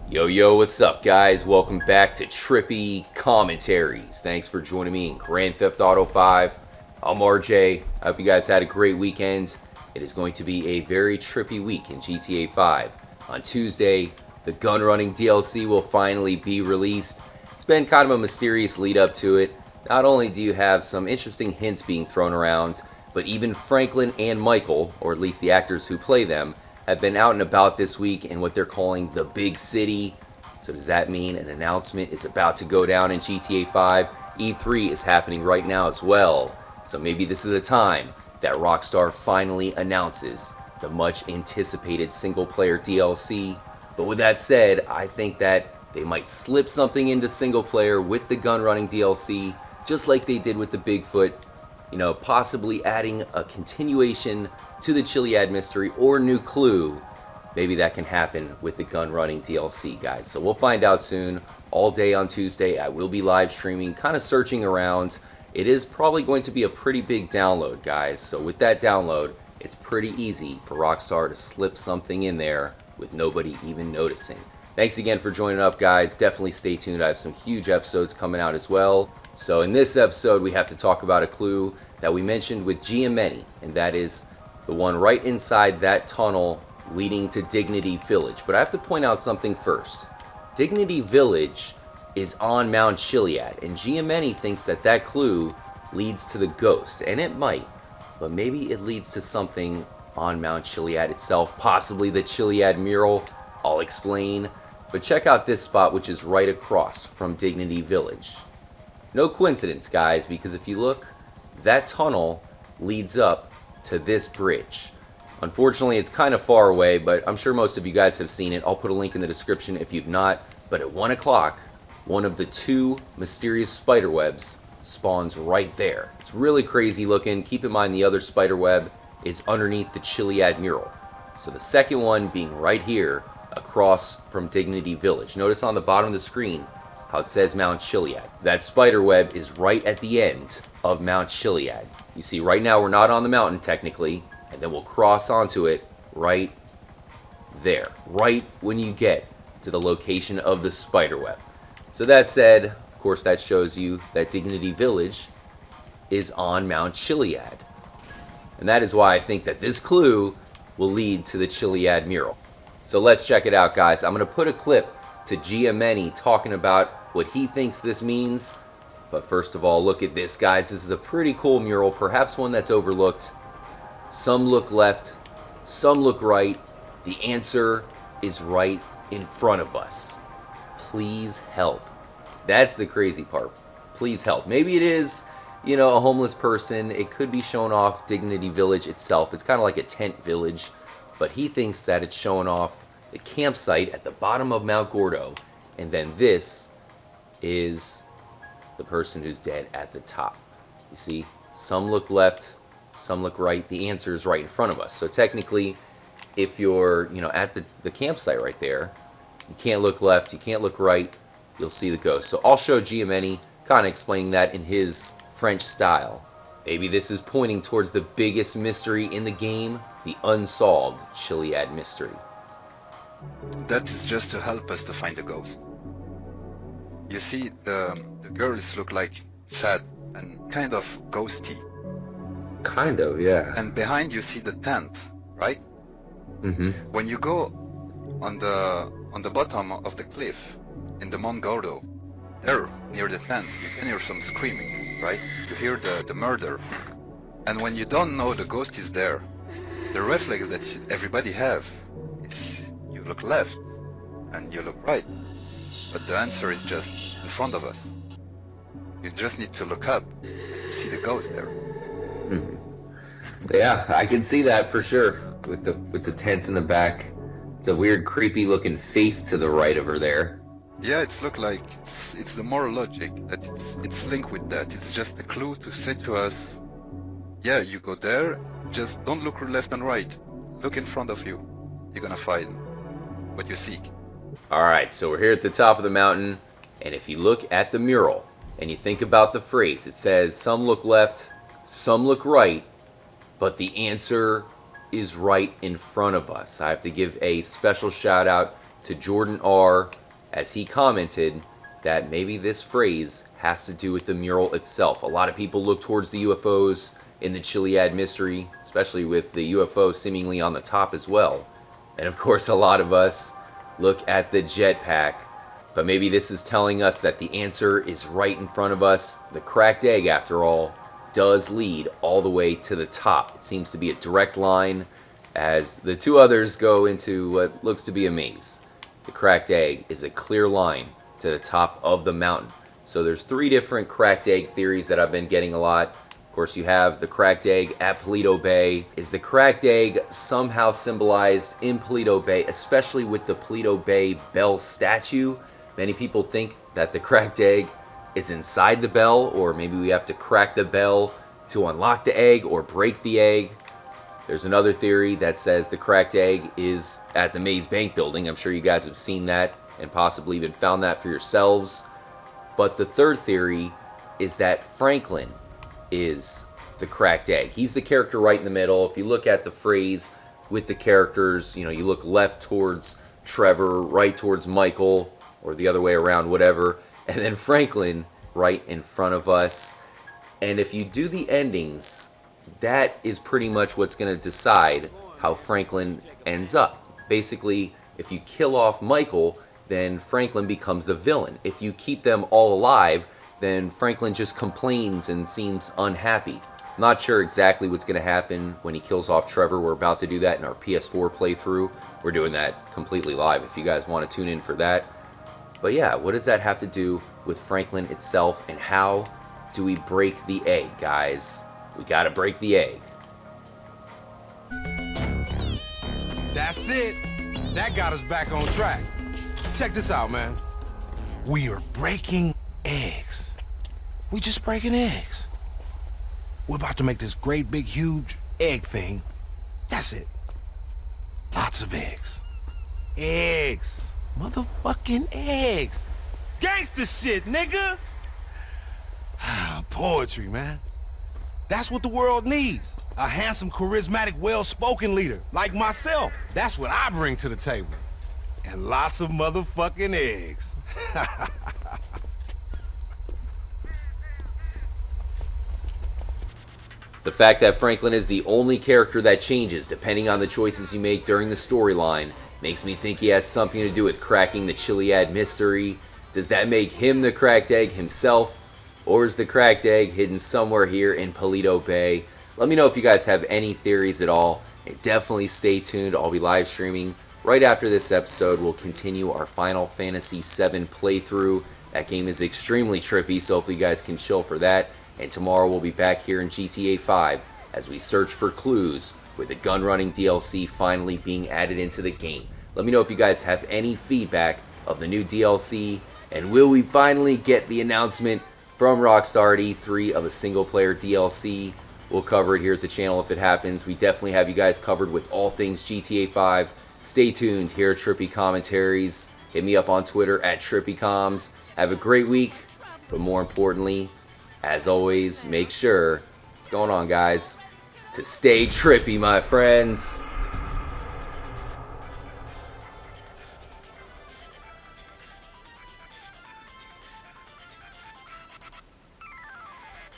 Yo, what's up, guys? Welcome back to Trippy Commentaries. Thanks for joining me in Grand Theft Auto 5. I'm RJ. I hope you guys had a great weekend. It is going to be a very trippy week in GTA 5. On Tuesday, the gun running DLC will finally be released. It's been kind of a mysterious lead up to it. Not only do you have some interesting hints being thrown around, but even Franklin and Michael, or at least the actors who play them, have been out and about this week in what they're calling the big city. So does that mean an announcement is about to go down in GTA 5? E3 is happening right now as well. So maybe this is the time that Rockstar finally announces the much anticipated single player DLC. But with that said, I think that they might slip something into single player with the gun running DLC, just like they did with the Bigfoot. Possibly adding a continuation to the Chiliad Mystery or new clue. Maybe that can happen with the gun running DLC, guys. So we'll find out soon. All day on Tuesday, I will be live streaming, kind of searching around. It is probably going to be a pretty big download, guys. So with that download, it's pretty easy for Rockstar to slip something in there with nobody even noticing. Thanks again for joining up, guys. Definitely stay tuned. I have some huge episodes coming out as well. So in this episode, we have to talk about a clue that we mentioned with Giamatti, and that is the one right inside that tunnel leading to Dignity Village. But I have to point out something first. Dignity Village is on Mount Chiliad, and Giamatti thinks that that clue leads to the ghost, and it might, but maybe it leads to something on Mount Chiliad itself, possibly the Chiliad mural. I'll explain. But check out this spot, which is right across from Dignity Village. No coincidence, guys, because if you look, that tunnel leads up to this bridge. Unfortunately, it's kind of far away, but I'm sure most of you guys have seen it. I'll put a link in the description if you've not. But at 1 o'clock, one of the two mysterious spider webs spawns right there. It's really crazy looking. Keep in mind the other spider web is underneath the Chiliad mural. So the second one being right here across from Dignity Village. Notice on the bottom of the screen how it says Mount Chiliad. That spider web is right at the end of Mount Chiliad. You see, right now we're not on the mountain technically, and then we'll cross onto it right there, right when you get to the location of the spider web. So that said, of course, that shows you that Dignity Village is on Mount Chiliad. And that is why I think that this clue will lead to the Chiliad mural. So let's check it out, guys. I'm going to put a clip to Giamatti talking about what he thinks this means. But first of all, look at this, guys. This is a pretty cool mural, perhaps one that's overlooked. Some look left, some look right. The answer is right in front of us. Please help. That's the crazy part. Please help. Maybe it is, a homeless person. It could be showing off Dignity Village itself. It's kind of like a tent village. But he thinks that it's showing off the campsite at the bottom of Mount Gordo, and then this is the person who's dead at the top. You see, some look left, some look right. The answer is right in front of us. So technically, if you're at the campsite right there, you can't look left, you can't look right, you'll see the ghost. So I'll show Giamatti kind of explaining that in his French style. Maybe this is pointing towards the biggest mystery in the game, the unsolved Chiliad Mystery. That is just to help us to find the ghost. You see, the girls look like sad and kind of ghosty. Kind of, yeah. And behind you see the tent, right? Mm-hmm. When you go on the bottom of the cliff in the Mount Gordo, there near the tent, you can hear some screaming, right? You hear the murder. And when you don't know the ghost is there, the reflex that everybody have is you look left and you look right. But the answer is just in front of us. You just need to look up to see the ghost there. Mm-hmm. Yeah, I can see that for sure. With the tents in the back. It's a weird, creepy looking face to the right of her there. Yeah, it's look like it's the moral logic that it's linked with that. It's just a clue to say to us, yeah, you go there, just don't look left and right. Look in front of you. You're gonna find what you seek. Alright, so we're here at the top of the mountain, and if you look at the mural, and you think about the phrase, it says, some look left, some look right, but the answer is right in front of us. I have to give a special shout out to Jordan R. as he commented that maybe this phrase has to do with the mural itself. A lot of people look towards the UFOs in the Chiliad Mystery, especially with the UFO seemingly on the top as well. And of course, a lot of us look at the jetpack. But maybe this is telling us that the answer is right in front of us. The cracked egg, after all, does lead all the way to the top. It seems to be a direct line as the two others go into what looks to be a maze. The cracked egg is a clear line to the top of the mountain. So there's 3 different cracked egg theories that I've been getting a lot. Of course, you have the cracked egg at Paleto Bay. Is the cracked egg somehow symbolized in Paleto Bay, especially with the Paleto Bay bell statue? Many people think that the cracked egg is inside the bell, or maybe we have to crack the bell to unlock the egg or break the egg. There's another theory that says the cracked egg is at the Maze Bank building. I'm sure you guys have seen that and possibly even found that for yourselves. But the third theory is that Franklin is the cracked egg. He's the character right in the middle. If you look at the phrase with the characters, you look left towards Trevor, right towards Michael, or the other way around, whatever, and then Franklin right in front of us. And if you do the endings, that is pretty much what's going to decide how Franklin ends up. Basically, if you kill off Michael, then Franklin becomes the villain. If you keep them all alive, then Franklin just complains and seems unhappy. I'm not sure exactly what's going to happen when he kills off Trevor. We're about to do that in our PS4 playthrough. We're doing that completely live if you guys want to tune in for that. But yeah, what does that have to do with Franklin itself, and how do we break the egg, guys? We gotta break the egg. That's it. That got us back on track. Check this out, man. We are breaking eggs. We just breaking eggs. We're about to make this great big huge egg thing. That's it. Lots of eggs. Eggs. Motherfucking eggs. Gangsta shit, nigga. Poetry, man. That's what the world needs. A handsome, charismatic, well-spoken leader like myself. That's what I bring to the table. And lots of motherfucking eggs. The fact that Franklin is the only character that changes depending on the choices you make during the storyline makes me think he has something to do with cracking the Chiliad Mystery. Does that make him the cracked egg himself? Or is the cracked egg hidden somewhere here in Paleto Bay? Let me know if you guys have any theories at all. And definitely stay tuned. I'll be live streaming right after this episode. We'll continue our Final Fantasy VII playthrough. That game is extremely trippy, so hopefully you guys can chill for that. And tomorrow we'll be back here in GTA 5 as we search for clues, with the gun running DLC finally being added into the game. Let me know if you guys have any feedback of the new DLC, and will we finally get the announcement from Rockstar at E3 of a single player DLC. We'll cover it here at the channel if it happens. We definitely have you guys covered with all things GTA 5. Stay tuned here at Trippy Commentaries. Hit me up on Twitter at TrippyComs. Have a great week, but more importantly, as always, make sure, what's going on, guys, to stay trippy, my friends.